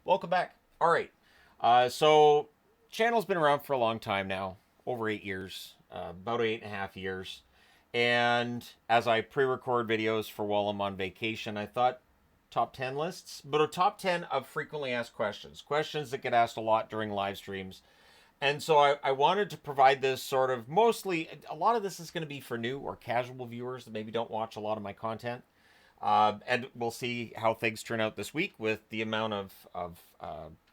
Welcome back. All right. So, channel's been around for a long time now, over 8 years, about 8.5 years. And as I pre-record videos for while I'm on vacation, I thought top 10 lists, but a top 10 of frequently asked questions, questions that get asked a lot during live streams. And so I wanted to provide this sort of mostly, a lot of this is going to be for new or casual viewers that maybe don't watch a lot of my content. And we'll see how things turn out this week with the amount of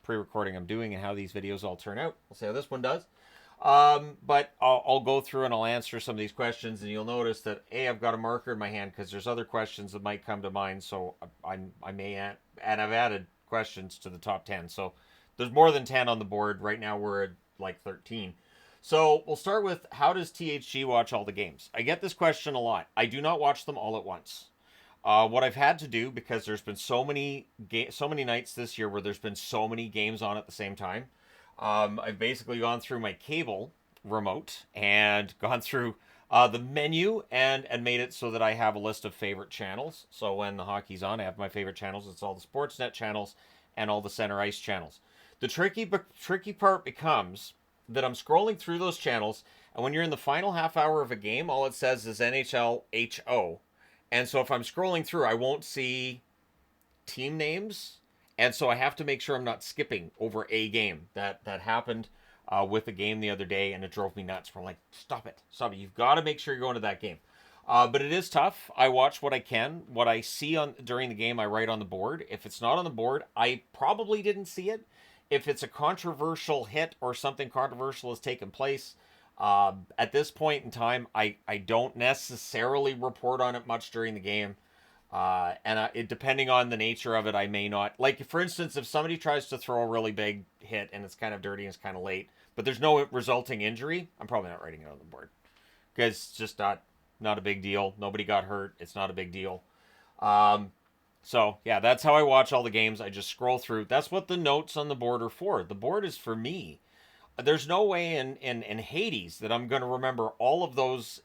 pre-recording I'm doing and how these videos all turn out. We'll see how this one does. But I'll go through and I'll answer some of these questions, and you'll notice that I've got a marker in my hand because there's other questions that might come to mind. So I may add, and I've added questions to the top 10. So there's more than 10 on the board right now. We're at like 13. So we'll start with, how does THG watch all the games? I get this question a lot. I do not watch them all at once. What I've had to do, because there's been so many nights this year where there's been so many games on at the same time, I've basically gone through my cable remote and gone through the menu and made it so that I have a list of favorite channels. So when the hockey's on, I have my favorite channels. It's all the Sportsnet channels and all the center ice channels. The tricky part becomes that I'm scrolling through those channels, and when you're in the final half hour of a game, all it says is NHL HO. And so if I'm scrolling through, I won't see team names, and so I have to make sure I'm not skipping over a game. That happened with a game the other day, and it drove me nuts. We're like, stop it. You've got to make sure you're going to that game. But it is tough. I watch what I can. What I see on during the game, I write on the board. If it's not on the board, I probably didn't see it. If it's a controversial hit or something controversial has taken place, at this point in time, I don't necessarily report on it much during the game. Depending on the nature of it, I may not. Like, for instance, if somebody tries to throw a really big hit and it's kind of dirty and it's kind of late, but there's no resulting injury, I'm probably not writing it on the board. Because it's just not a big deal. Nobody got hurt. It's not a big deal. So, yeah, that's how I watch all the games. I just scroll through. That's what the notes on the board are for. The board is for me. There's no way in Hades that I'm going to remember all of those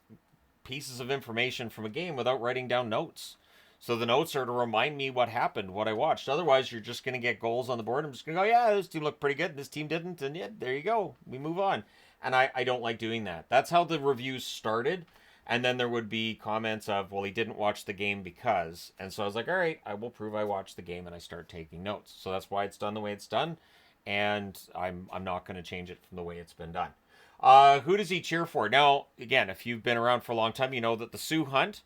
pieces of information from a game without writing down notes. So the notes are to remind me what happened, what I watched. Otherwise, you're just going to get goals on the board. I'm just going to go, yeah, this team looked pretty good. This team didn't. And yeah, there you go. We move on. And I don't like doing that. That's how the reviews started. And then there would be comments of, well, he didn't watch the game because. And so I was like, all right, I will prove I watched the game, and I start taking notes. So that's why it's done the way it's done. And I'm not going to change it from the way it's been done. Who does he cheer for? Now, again, if you've been around for a long time, you know that the Sioux Hunt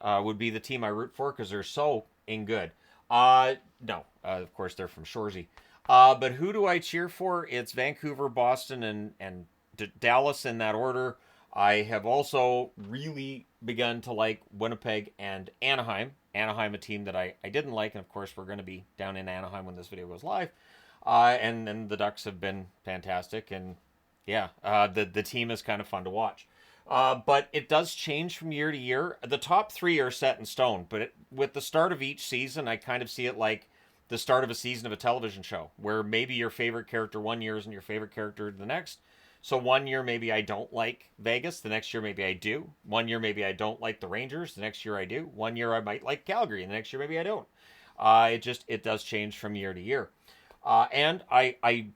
would be the team I root for because they're so in good. No, of course they're from Shoresy. But who do I cheer for? It's Vancouver, Boston, and Dallas in that order. I have also really begun to like Winnipeg and Anaheim. Anaheim, a team that I didn't like, and of course we're going to be down in Anaheim when this video goes live. And then the Ducks have been fantastic, and yeah, the team is kind of fun to watch. But it does change from year to year. The top three are set in stone, but with the start of each season, I kind of see it like the start of a season of a television show, where maybe your favorite character one year isn't your favorite character the next. So one year maybe I don't like Vegas, the next year maybe I do. One year maybe I don't like the Rangers, the next year I do. One year I might like Calgary, and the next year maybe I don't. It does change from year to year. And I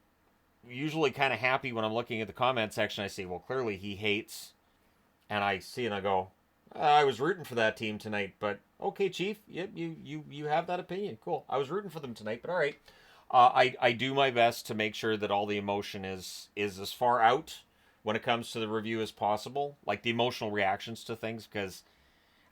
usually kind of happy when I'm looking at the comment section. I see, well, clearly he hates, and I see and I go, I was rooting for that team tonight, but okay, Chief, you have that opinion. Cool. I was rooting for them tonight, but all right. I do my best to make sure that all the emotion is as far out when it comes to the review as possible, like the emotional reactions to things, because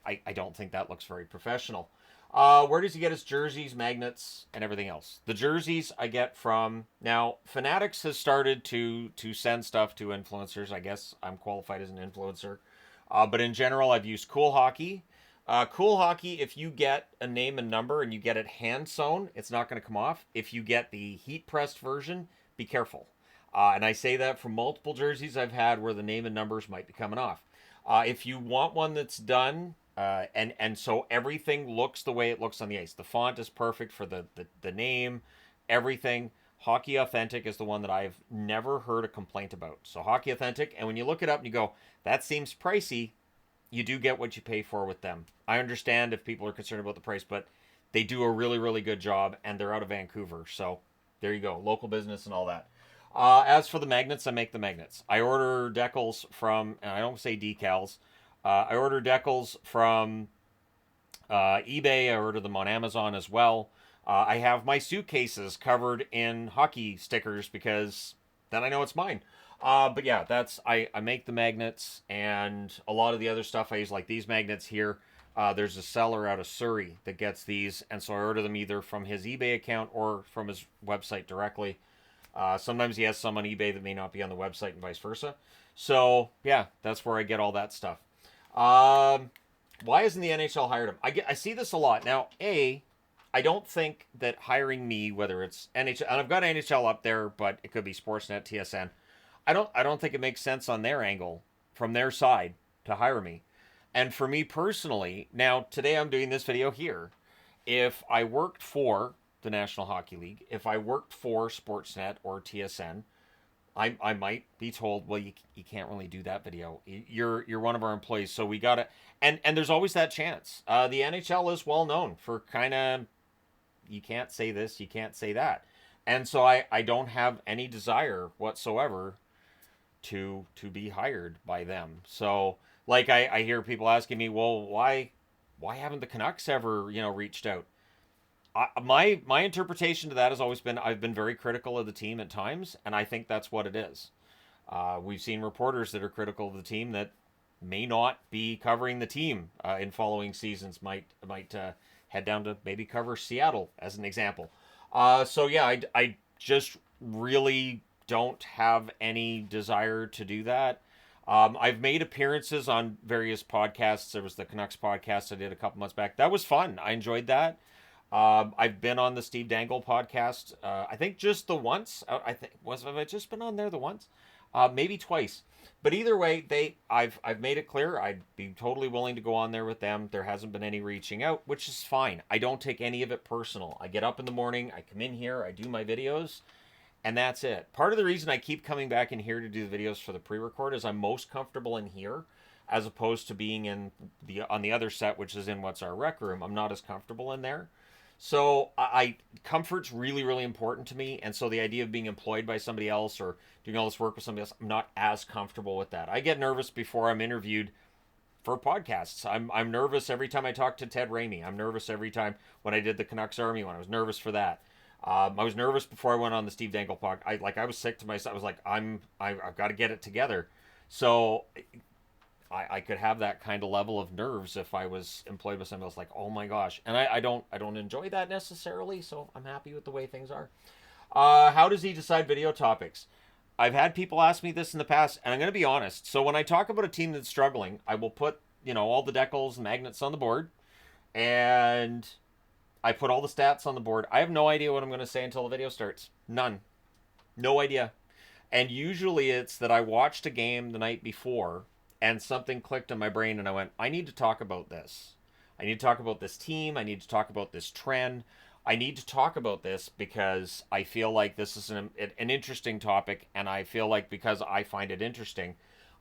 I don't think that looks very professional. Where does he get his jerseys, magnets, and everything else? The jerseys I get from, now Fanatics has started to send stuff to influencers. I guess I'm qualified as an influencer, but in general, I've used Cool Hockey. Cool Hockey, if you get a name and number and you get it hand sewn, it's not going to come off. If you get the heat pressed version, be careful. And I say that from multiple jerseys I've had where the name and numbers might be coming off. If you want one that's done, and so everything looks the way it looks on the ice. The font is perfect for the name, everything. Hockey Authentic is the one that I've never heard a complaint about. So Hockey Authentic, and when you look it up and you go, that seems pricey, you do get what you pay for with them. I understand if people are concerned about the price, but they do a really, really good job, and they're out of Vancouver. So There you go. Local business and all that. As for the magnets, I make the magnets. I order decals from, and I don't say decals. I order decals from eBay. I order them on Amazon as well. I have my suitcases covered in hockey stickers because then I know it's mine. But yeah, I make the magnets, and a lot of the other stuff I use, like these magnets here. There's a seller out of Surrey that gets these, and so I order them either from his eBay account or from his website directly. Sometimes he has some on eBay that may not be on the website, and vice versa. So yeah, that's where I get all that stuff. Why isn't the NHL hired him? I see this a lot now. I don't think that hiring me, whether it's NHL, and I've got NHL up there, but it could be Sportsnet, TSN. I don't think it makes sense on their angle, from their side, to hire me. And for me personally, now today I'm doing this video here. If I worked for the National Hockey League, if I worked for Sportsnet or TSN, I might be told, well, you can't really do that video. You're one of our employees, so we gotta. And there's always that chance. The NHL is well known for kind of, you can't say this, you can't say that, and so I don't have any desire whatsoever to be hired by them. So like I hear people asking me, well, why haven't the Canucks ever reached out? My interpretation to that has always been, I've been very critical of the team at times, and I think that's what it is. We've seen reporters that are critical of the team that may not be covering the team in following seasons. Might head down to maybe cover Seattle as an example. So yeah, I just really don't have any desire to do that. I've made appearances on various podcasts. There was the Canucks podcast I did a couple months back. That was fun. I enjoyed that. I've been on the Steve Dangle podcast. I think just the once. Have I just been on there the once? Maybe twice. But either way, I've made it clear I'd be totally willing to go on there with them. There hasn't been any reaching out, which is fine. I don't take any of it personal. I get up in the morning, I come in here, I do my videos, and that's it. Part of the reason I keep coming back in here to do the videos for the pre-record is I'm most comfortable in here, as opposed to being in on the other set, which is in what's our rec room. I'm not as comfortable in there. So comfort's really, really important to me, and so the idea of being employed by somebody else or doing all this work with somebody else, I'm not as comfortable with that. I get nervous before I'm interviewed for podcasts. I'm nervous every time I talk to Ted Ramey. I'm nervous every time when I did the Canucks Army one. I was nervous for that. I was nervous before I went on the Steve Dangle podcast. I was sick to myself. I was like, I've got to get it together. So I could have that kind of level of nerves if I was employed by somebody else. Like, oh my gosh, and I don't enjoy that necessarily. So I'm happy with the way things are. How does he decide video topics? I've had people ask me this in the past, and I'm going to be honest. So when I talk about a team that's struggling, I will put all the decals and magnets on the board, and I put all the stats on the board. I have no idea what I'm going to say until the video starts. None. No idea. And usually it's that I watched a game the night before and something clicked in my brain and I went, I need to talk about this. I need to talk about this team. I need to talk about this trend. I need to talk about this because I feel like this is an interesting topic, and I feel like because I find it interesting,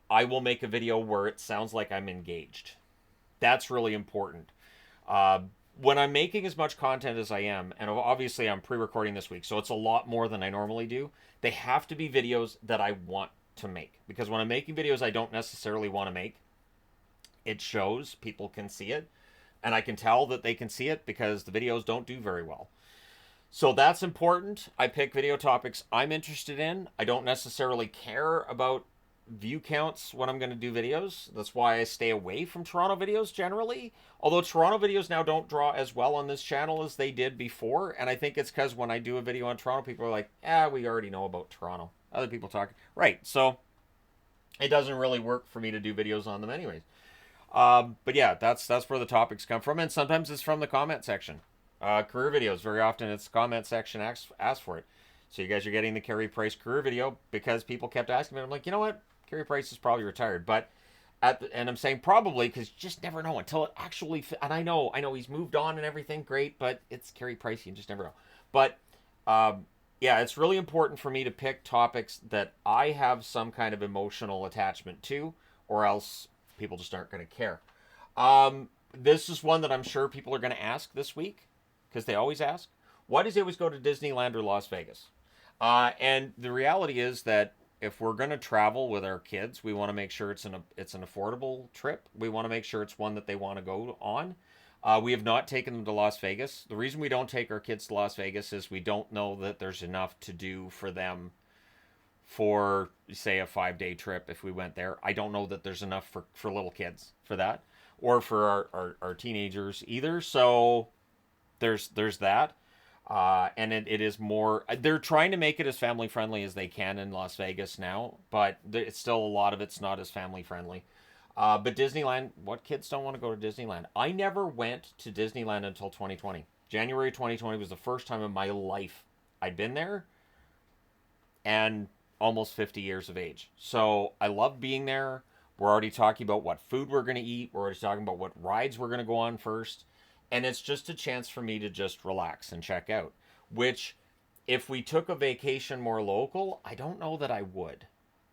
I will make a video where it sounds like I'm engaged. That's really important. When I'm making as much content as I am, and obviously I'm pre-recording this week, so it's a lot more than I normally do, they have to be videos that I want to make. Because when I'm making videos I don't necessarily want to make, it shows, people can see it, and I can tell that they can see it because the videos don't do very well. So that's important. I pick video topics I'm interested in. I don't necessarily care about view counts when I'm going to do videos. That's why I stay away from Toronto videos generally. Although Toronto videos now don't draw as well on this channel as they did before. And I think it's because when I do a video on Toronto, people are like, we already know about Toronto. Other people talk. Right. So it doesn't really work for me to do videos on them anyways. But yeah, that's where the topics come from. And sometimes it's from the comment section. Career videos, very often it's comment section ask for it. So you guys are getting the Carey Price career video because people kept asking me. I'm like, you know what? Carey Price is probably retired. But and I'm saying probably because you just never know until it actually. And I know he's moved on and everything. Great, but it's Carey Price. You just never know. But yeah, it's really important for me to pick topics that I have some kind of emotional attachment to, or else people just aren't going to care. This is one that I'm sure people are going to ask this week, because they always ask. why does he always go to Disneyland or Las Vegas? And the reality is that if we're going to travel with our kids, we want to make sure it's an affordable trip. We want to make sure it's one that they want to go on. We have not taken them to Las Vegas. The reason we don't take our kids to Las Vegas is we don't know that there's enough to do for them for, say, a 5-day trip. If we went there, I don't know that there's enough for little kids for that, or for our teenagers either. So there's that. And it is more, they're trying to make it as family friendly as they can in Las Vegas now, but it's still, a lot of it's not as family friendly. But Disneyland, what kids don't want to go to Disneyland? I never went to Disneyland until 2020. January 2020 was the first time in my life I'd been there, and almost 50 years of age. So I love being there. We're already talking about what food we're going to eat. We're already talking about what rides we're going to go on first. And it's just a chance for me to just relax and check out. Which, if we took a vacation more local, I don't know that I would.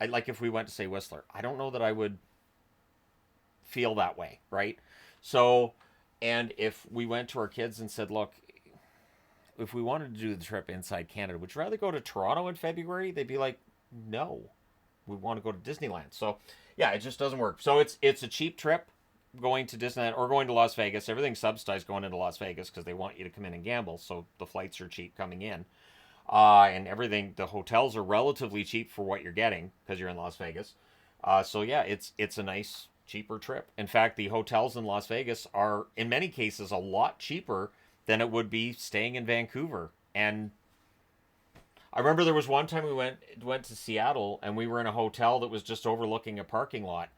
Like if we went to, say, Whistler, I don't know that I would feel that way, right? So, and if we went to our kids and said, look, if we wanted to do the trip inside Canada, would you rather go to Toronto in February? They'd be like, no, we want to go to Disneyland. So, yeah, it just doesn't work. So it's a cheap trip going to Disneyland or going to Las Vegas. Everything's subsidized going into Las Vegas because they want you to come in and gamble. So the flights are cheap coming in. And everything, the hotels are relatively cheap for what you're getting because you're in Las Vegas. So yeah, it's a nice, cheaper trip. In fact, the hotels in Las Vegas are, in many cases, a lot cheaper than it would be staying in Vancouver. And I remember there was one time we went to Seattle and we were in a hotel that was just overlooking a parking lot,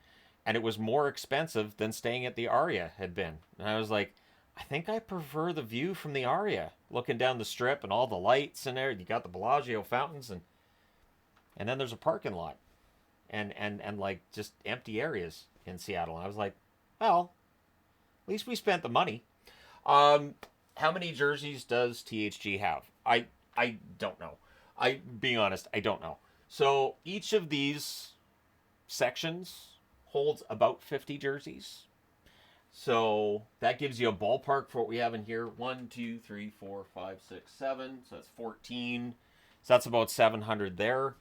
and it was more expensive than staying at the Aria had been. And I was like, I think I prefer the view from the Aria, looking down the strip and all the lights in there. You got the Bellagio fountains, and then there's a parking lot, and like just empty areas in Seattle. And I was like, well, at least we spent the money. How many jerseys does THG have? I don't know. Being honest, I don't know. So each of these sections holds about 50 jerseys. So that gives you a ballpark for what we have in here. 1, 2, 3, 4, 5, 6, 7. So that's 14. So that's about 700 there.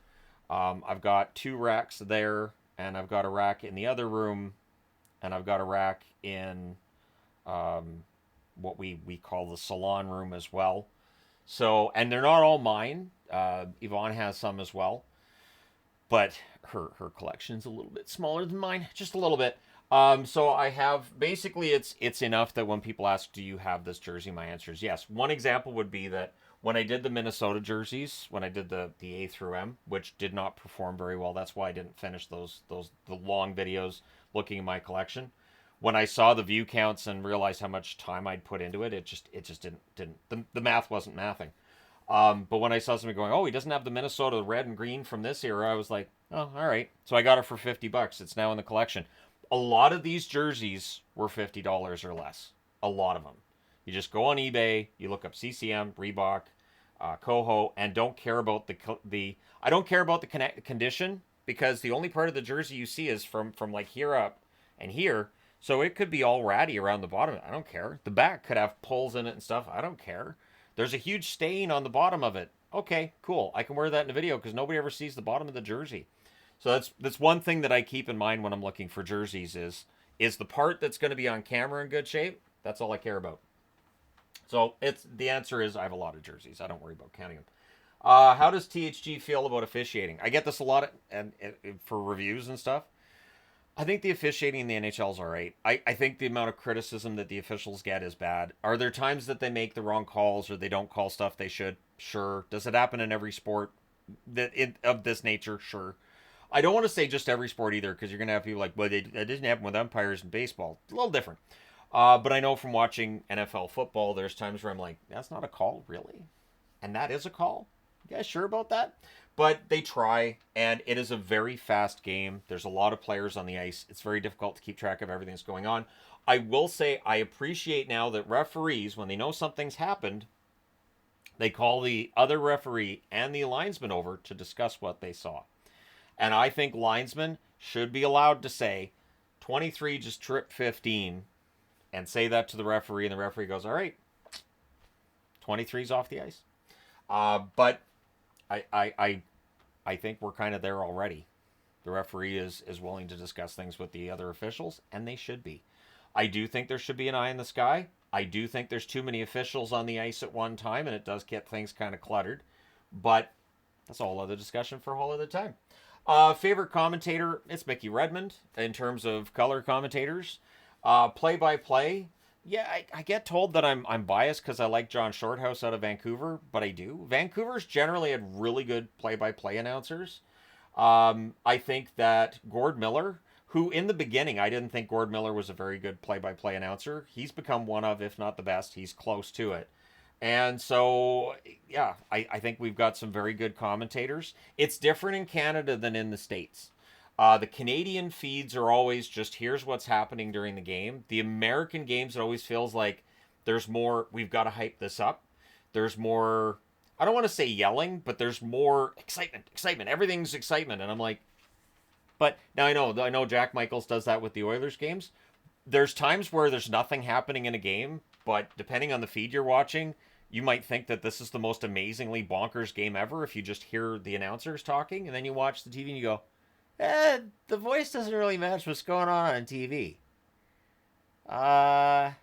I've got 2 racks there, and I've got a rack in the other room, and I've got a rack in what we call the salon room as well. So, and they're not all mine. Yvonne has some as well, but her collection's a little bit smaller than mine, just a little bit. So I have, basically it's enough that when people ask, do you have this jersey? My answer is yes. One example would be that when I did the Minnesota jerseys, when I did the A through M, which did not perform very well, that's why I didn't finish the long videos looking at my collection. When I saw the view counts and realized how much time I'd put into it, it just didn't the math wasn't mathing. But when I saw somebody going, oh, he doesn't have the Minnesota red and green from this era, I was like, oh, all right. So I got it for $50. It's now in the collection. A lot of these jerseys were $50 or less. A lot of them. You just go on eBay, you look up CCM, Reebok, Coho, and don't care about the I don't care about the condition, because the only part of the jersey you see is from like here up and here. So it could be all ratty around the bottom. I don't care. The back could have pulls in it and stuff. I don't care. There's a huge stain on the bottom of it. Okay, cool. I can wear that in a video because nobody ever sees the bottom of the jersey. So that's one thing that I keep in mind when I'm looking for jerseys is the part that's going to be on camera in good shape. That's all I care about. So the answer is I have a lot of jerseys. I don't worry about counting them. How does THG feel about officiating? I get this a lot and for reviews and stuff. I think the officiating in the NHL is all right. I think the amount of criticism that the officials get is bad. Are there times that they make the wrong calls or they don't call stuff they should? Sure. Does it happen in every sport of this nature? Sure. I don't want to say just every sport either, because you're going to have people like, well, that didn't happen with umpires in baseball. It's a little different. But I know from watching NFL football, there's times where I'm like, that's not a call, really? And that is a call? You guys sure about that? But they try, and it is a very fast game. There's a lot of players on the ice. It's very difficult to keep track of everything that's going on. I will say I appreciate now that referees, when they know something's happened, they call the other referee and the linesman over to discuss what they saw. And I think linesmen should be allowed to say, 23 just tripped 15, and say that to the referee, and the referee goes, all right, 23's off the ice. But I think we're kind of there already. The referee is willing to discuss things with the other officials, and they should be. I do think there should be an eye in the sky. I do think there's too many officials on the ice at one time, and it does get things kind of cluttered. But that's a whole other discussion for a whole other time. Favorite commentator, it's Mickey Redmond in terms of color commentators. Play-by-play, yeah, I get told that I'm biased because I like John Shorthouse out of Vancouver, but I do. Vancouver's generally had really good play-by-play announcers. I think that Gord Miller, who in the beginning I didn't think Gord Miller was a very good play-by-play announcer, he's become one of, if not the best, he's close to it. And so, yeah, I think we've got some very good commentators. It's different in Canada than in the States. The Canadian feeds are always just here's what's happening during the game. The American games, it always feels like there's more, we've got to hype this up. There's more, I don't want to say yelling, but there's more excitement. Everything's excitement. And I'm like, but now I know Jack Michaels does that with the Oilers games. There's times where there's nothing happening in a game, but depending on the feed you're watching, you might think that this is the most amazingly bonkers game ever if you just hear the announcers talking, and then you watch the TV and you go, the voice doesn't really match what's going on TV. Not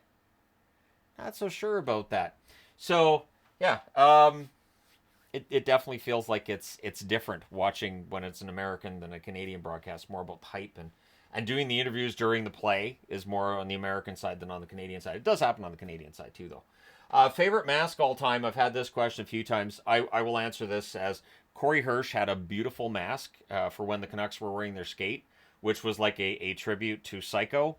so sure about that. So, yeah, it definitely feels like it's different watching when it's an American than a Canadian broadcast. More about hype and doing the interviews during the play is more on the American side than on the Canadian side. It does happen on the Canadian side too, though. Favorite mask all time? I've had this question a few times. I will answer this as Corey Hirsch had a beautiful mask for when the Canucks were wearing their skate, which was like a tribute to Psycho.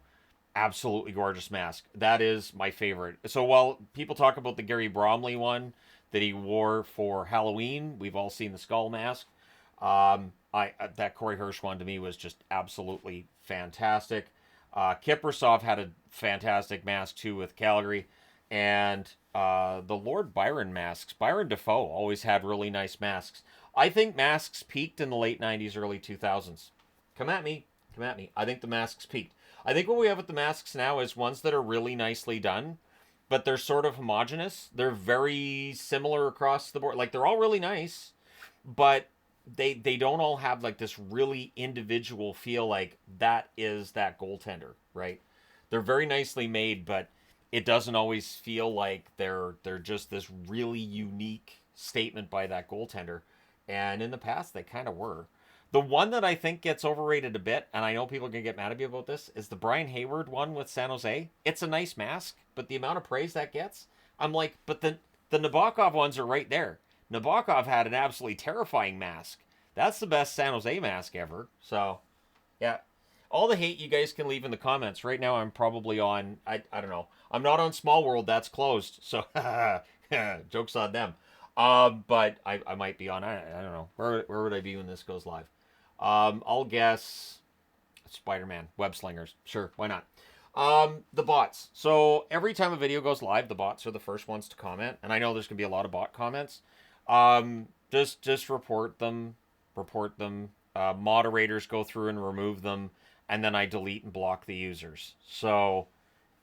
Absolutely gorgeous mask. That is my favorite. So while people talk about the Gary Bromley one that he wore for Halloween, we've all seen the skull mask. That Corey Hirsch one to me was just absolutely fantastic. Kiprasov had a fantastic mask too with Calgary, and the Lord Byron masks. Byron Defoe always had really nice masks. I think masks peaked in the late '90s, early 2000s. Come at me. I think the masks peaked. I think what we have with the masks now is ones that are really nicely done, but they're sort of homogenous. They're very similar across the board. Like, they're all really nice, but they don't all have like this really individual feel like that is that goaltender, right? They're very nicely made, but it doesn't always feel like they're just this really unique statement by that goaltender. And in the past, they kind of were. The one that I think gets overrated a bit, and I know people are going to get mad at me about this, is the Brian Hayward one with San Jose. It's a nice mask, but the amount of praise that gets, I'm like, but the Nabokov ones are right there. Nabokov had an absolutely terrifying mask. That's the best San Jose mask ever. So, yeah. All the hate you guys can leave in the comments. Right now I'm probably on, I don't know. I'm not on Small World. That's closed. So, joke's on them. But I might be on, I don't know. Where would I be when this goes live? I'll guess Spider-Man, Web Slingers. Sure, why not? The bots. So every time a video goes live, the bots are the first ones to comment, and I know there's gonna be a lot of bot comments. Just report them. Moderators go through and remove them, and then I delete and block the users. So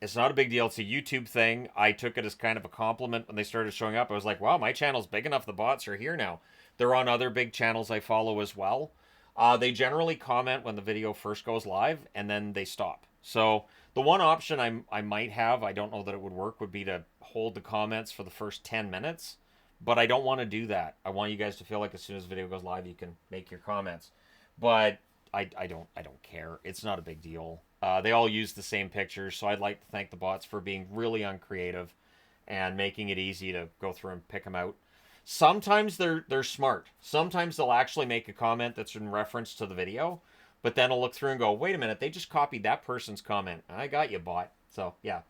it's not a big deal. It's a YouTube thing. I took it as kind of a compliment when they started showing up. I was like, wow, my channel's big enough. The bots are here now. They're on other big channels I follow as well. They generally comment when the video first goes live, and then they stop. So the one option I might have, I don't know that it would work, would be to hold the comments for the first 10 minutes. But I don't want to do that. I want you guys to feel like as soon as the video goes live, you can make your comments. But I don't care. It's not a big deal. They all use the same pictures, so I'd like to thank the bots for being really uncreative and making it easy to go through and pick them out. Sometimes they're smart. Sometimes they'll actually make a comment that's in reference to the video, but then I'll look through and go, wait a minute, they just copied that person's comment. I got you, bot. So, yeah.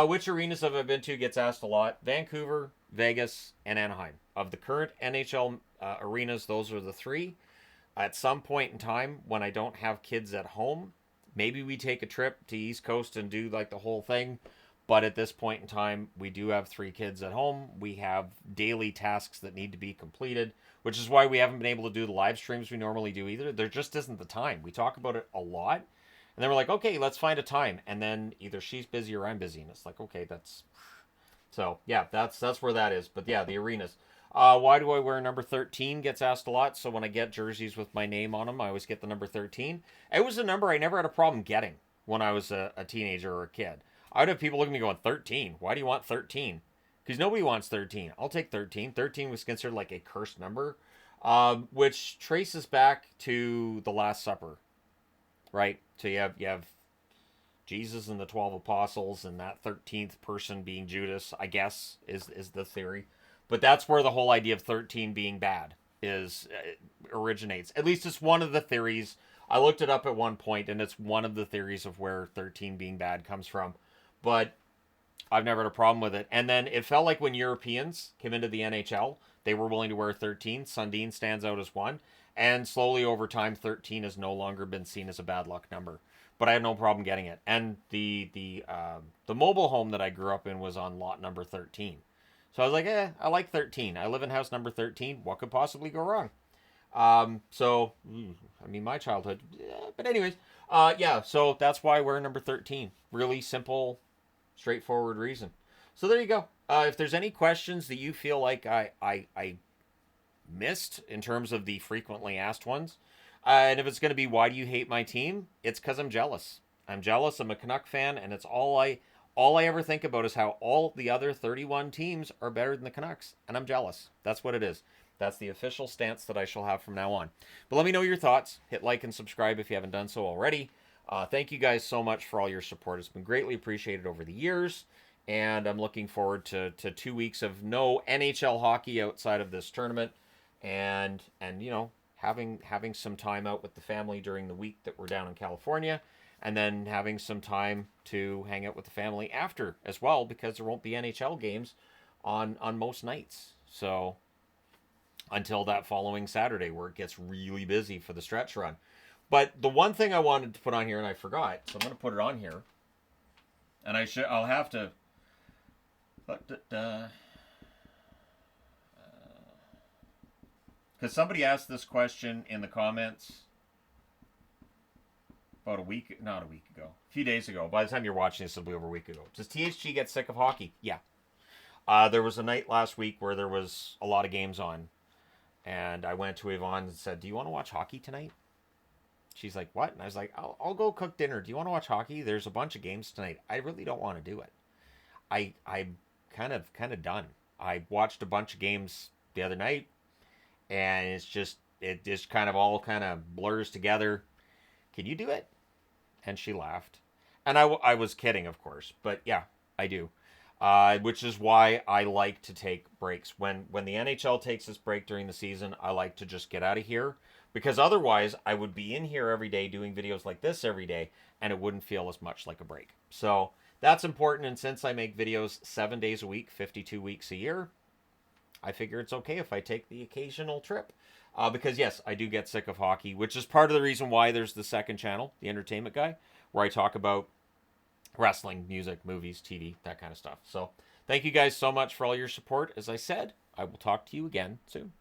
Which arenas have I been to gets asked a lot. Vancouver, Vegas, and Anaheim. Of the current NHL arenas, those are the three. At some point in time, when I don't have kids at home, maybe we take a trip to East Coast and do like the whole thing. But at this point in time, we do have 3 kids at home. We have daily tasks that need to be completed, which is why we haven't been able to do the live streams we normally do either. There just isn't the time. We talk about it a lot. And then we're like, okay, let's find a time. And then either she's busy or I'm busy. And it's like, okay, that's So yeah, that's where that is. But yeah, the arenas. Why do I wear number 13? Gets asked a lot. So when I get jerseys with my name on them, I always get the number 13. It was a number I never had a problem getting when I was a teenager or a kid. I would have people looking at me going, 13? Why do you want 13? Because nobody wants 13. I'll take 13. 13 was considered like a cursed number, which traces back to the Last Supper, right? So you have Jesus and the 12 apostles, and that 13th person being Judas, I guess, is the theory. But that's where the whole idea of 13 being bad is originates. At least it's one of the theories. I looked it up at one point, and it's one of the theories of where 13 being bad comes from. But I've never had a problem with it. And then it felt like when Europeans came into the NHL, they were willing to wear 13. Sundin stands out as one. And slowly over time, 13 has no longer been seen as a bad luck number. But I had no problem getting it. And the mobile home that I grew up in was on lot number 13. So I was like, I like 13. I live in house number 13. What could possibly go wrong? I mean, my childhood. Yeah, but anyways, yeah, so that's why we're number 13. Really simple, straightforward reason. So there you go. If there's any questions that you feel like I missed in terms of the frequently asked ones, and if it's going to be why do you hate my team, it's because I'm jealous. I'm jealous. I'm a Canuck fan, and it's all I ever think about is how all the other 31 teams are better than the Canucks, and I'm jealous. That's what it is. That's the official stance that I shall have from now on. But let me know your thoughts. Hit like and subscribe if you haven't done so already. Thank you guys so much for all your support. It's been greatly appreciated over the years. And I'm looking forward to 2 weeks of no NHL hockey outside of this tournament. And you know, having some time out with the family during the week that we're down in California. And then having some time to hang out with the family after as well, because there won't be NHL games on most nights. So until that following Saturday where it gets really busy for the stretch run. But the one thing I wanted to put on here and I forgot, so I'm going to put it on here. And I'll have to because somebody asked this question in the comments about not a week ago, a few days ago. By the time you're watching this, it'll be over a week ago. Does THG get sick of hockey? Yeah. There was a night last week where there was a lot of games on. And I went to Yvonne and said, do you want to watch hockey tonight? She's like, what? And I was like, I'll go cook dinner. Do you want to watch hockey? There's a bunch of games tonight. I really don't want to do it. I'm kind of done. I watched a bunch of games the other night, and it just kind of all kind of blurs together. Can you do it? And she laughed. And I was kidding, of course. But yeah, I do. Which is why I like to take breaks. When the NHL takes its break during the season, I like to just get out of here. Because otherwise, I would be in here every day doing videos like this every day, and it wouldn't feel as much like a break. So that's important, and since I make videos 7 days a week, 52 weeks a year, I figure it's okay if I take the occasional trip. Because yes, I do get sick of hockey, which is part of the reason why there's the second channel, The Entertainment Guy, where I talk about wrestling, music, movies, TV, that kind of stuff. So thank you guys so much for all your support. As I said, I will talk to you again soon.